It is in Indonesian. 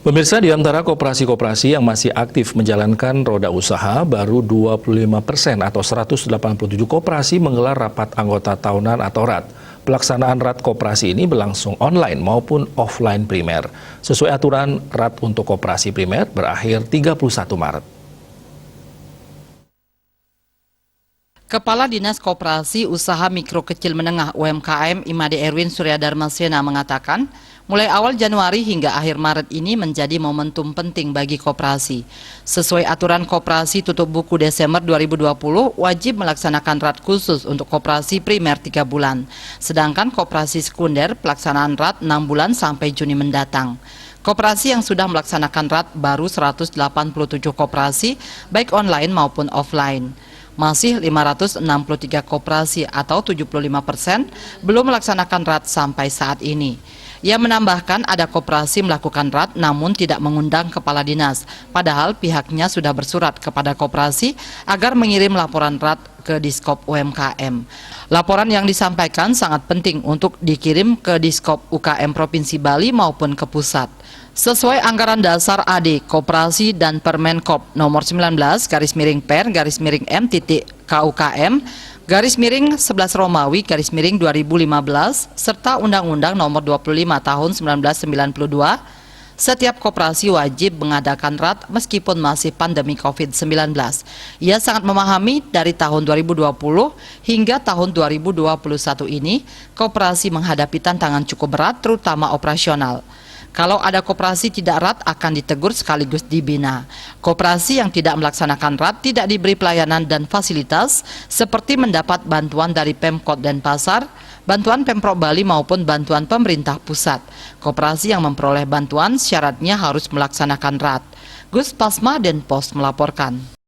Pemirsa, di antara koperasi-koperasi yang masih aktif menjalankan roda usaha, baru 25% atau 187 koperasi menggelar rapat anggota tahunan atau RAT. Pelaksanaan RAT koperasi ini berlangsung online maupun offline primer. Sesuai aturan, RAT untuk koperasi primer berakhir 31 Maret. Kepala Dinas Koperasi Usaha Mikro Kecil Menengah UMKM Imade Erwin Suryadarmasena mengatakan, mulai awal Januari hingga akhir Maret ini menjadi momentum penting bagi koperasi. Sesuai aturan koperasi tutup buku Desember 2020, wajib melaksanakan RAT khusus untuk koperasi primer 3 bulan. Sedangkan koperasi sekunder pelaksanaan RAT 6 bulan sampai Juni mendatang. Koperasi yang sudah melaksanakan RAT baru 187 koperasi, baik online maupun offline. Masih 563 koperasi atau 75% belum melaksanakan RAT sampai saat ini. Ia menambahkan ada koperasi melakukan RAT namun tidak mengundang kepala dinas, padahal pihaknya sudah bersurat kepada koperasi agar mengirim laporan RAT ke Diskop UMKM. Laporan yang disampaikan sangat penting untuk dikirim ke Diskop UKM Provinsi Bali maupun ke pusat. Sesuai anggaran dasar AD, Koperasi dan Permenkop nomor 19/M.KUKM/11 Romawi /2015 serta Undang-Undang nomor 25 tahun 1992, setiap koperasi wajib mengadakan RAT meskipun masih pandemi COVID-19. Ia sangat memahami dari tahun 2020 hingga tahun 2021 ini, koperasi menghadapi tantangan cukup berat terutama operasional. Kalau ada koperasi tidak RAT akan ditegur sekaligus dibina. Koperasi yang tidak melaksanakan RAT tidak diberi pelayanan dan fasilitas seperti mendapat bantuan dari Pemkot Denpasar, bantuan Pemprov Bali maupun bantuan pemerintah pusat. Koperasi yang memperoleh bantuan syaratnya harus melaksanakan RAT. Gus Pasma, Denpos melaporkan.